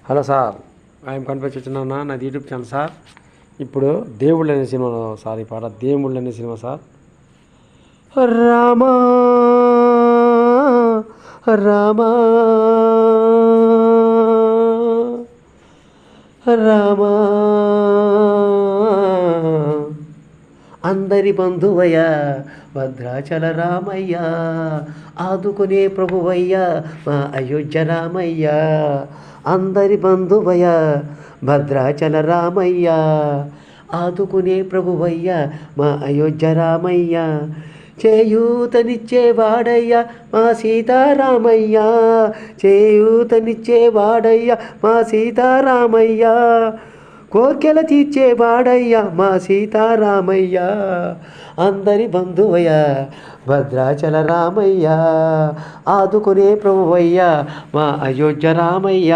Hello sir, I'm confuse వచ్చిన నాది YouTube channel sir. ఇప్పుడు దేవుళ్ళు అనే సినిమా సార్, ఈ పాట దేవుళ్ళు అనే సినిమా సార్. రామా రామా రామా అందరి బంధువయ్య భద్రాచల రామయ్య, ఆదుకునే ప్రభువయ్య మా అయోధ్య రామయ్య. అందరి బంధువయ్య భద్రాచల రామయ్య, ఆదుకునే ప్రభువయ్య మా అయోధ్య రామయ్య. చేయూతనిచ్చేవాడయ్య మా సీతారామయ్య, చేయూతనిచ్చేవాడయ్య మా సీతారామయ్య. కోర్కెల తీర్చేవాడయ్య మా సీతారామయ్య. అందరి బంధువయ్య భద్రాచల రామయ్య, ఆదుకునే ప్రభువయ్య మా అయోధ్య రామయ్య.